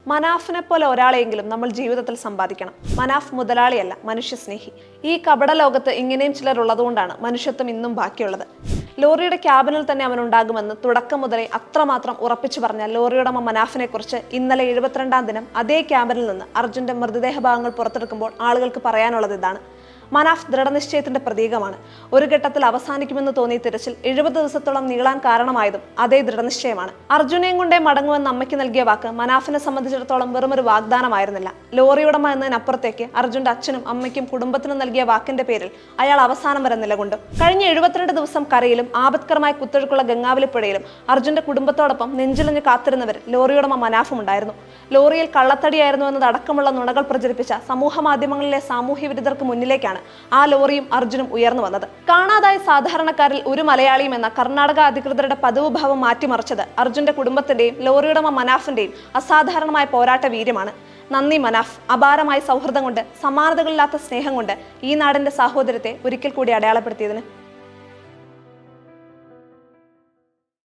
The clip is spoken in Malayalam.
മനാഫിനെ പോലെ ഒരാളെയെങ്കിലും നമ്മൾ ജീവിതത്തിൽ സമ്പാദിക്കണം. മനാഫ് മുതലാളിയല്ല, മനുഷ്യസ്നേഹി. ഈ കപട ലോകത്ത് ഇങ്ങനെയും ചിലർ ഉള്ളതുകൊണ്ടാണ് മനുഷ്യത്വം ഇന്നും ബാക്കിയുള്ളത്. ലോറിയുടെ ക്യാബിനിൽ തന്നെ അവൻ ഉണ്ടാകുമെന്ന് തുടക്കം മുതലേ അത്രമാത്രം ഉറപ്പിച്ചു പറഞ്ഞ ലോറിയുടമ മനാഫിനെ കുറിച്ച് ഇന്നലെ 72ാം ദിനം അതേ ക്യാബിനിൽ നിന്ന് അർജുന്റെ മൃതദേഹ ഭാഗങ്ങൾ പുറത്തെടുക്കുമ്പോൾ ആളുകൾക്ക് പറയാനുള്ളത് ഇതാണ്: മനാഫ് ദൃഢനിശ്ചയത്തിന്റെ പ്രതീകമാണ്. ഒരു ഘട്ടത്തിൽ അവസാനിക്കുമെന്ന് തോന്നിയ തിരച്ചിൽ 70 ദിവസത്തോളം നീളാൻ കാരണമായതും അതേ ദൃഢനിശ്ചയമാണ്. അർജുനെയും കൊണ്ടേ മടങ്ങുമെന്ന് അമ്മയ്ക്ക് നൽകിയ വാക്ക് മനാഫിനെ സംബന്ധിച്ചിടത്തോളം വെറുമൊരു വാഗ്ദാനമായിരുന്നില്ല. ലോറിയുടമ എന്നതിനപ്പുറത്തേക്ക് അർജുന്റെ അച്ഛനും അമ്മയ്ക്കും കുടുംബത്തിനും നൽകിയ വാക്കിന്റെ പേരിൽ അയാൾ അവസാനം വരെ നിലകൊണ്ടു. കഴിഞ്ഞ 72 ദിവസം കരയിലും ആപത്കരമായ കുത്തൊഴുക്കുള്ള ഗംഗാവലിപ്പുഴയിലും അർജുന്റെ കുടുംബത്തോടൊപ്പം നെഞ്ചിലഞ്ഞ് കാത്തിരുന്നവർ ലോറിയുടമ മനാഫും ഉണ്ടായിരുന്നു. ലോറിയിൽ കള്ളത്തടിയായിരുന്നു എന്നതടക്കമുള്ള നുണകൾ പ്രചരിപ്പിച്ച സമൂഹ മാധ്യമങ്ങളിലെ സാമൂഹ്യ വിരുദ്ധർക്ക് മുന്നിലേക്കാണ് ആ ലോറിയും അർജുനും ഉയർന്നു വന്നത്. കാണാതായ സാധാരണക്കാരിൽ ഒരു മലയാളിയും എന്ന കർണാടക അധികൃതരുടെ പതിവ് ഭാവം മാറ്റിമറിച്ചത് അർജുന്റെ കുടുംബത്തിന്റെയും ലോറിയുടമ മനാഫിന്റെയും അസാധാരണമായ പോരാട്ട വീര്യമാണ്. നന്ദി മനാഫ്. അപാരമായ സൗഹൃദം കൊണ്ട്, സമാനതകളില്ലാത്ത സ്നേഹം കൊണ്ട് ഈ നാടിന്റെ സാഹോദര്യത്തെ ഒരിക്കൽ കൂടി അടയാളപ്പെടുത്തിയതിന്.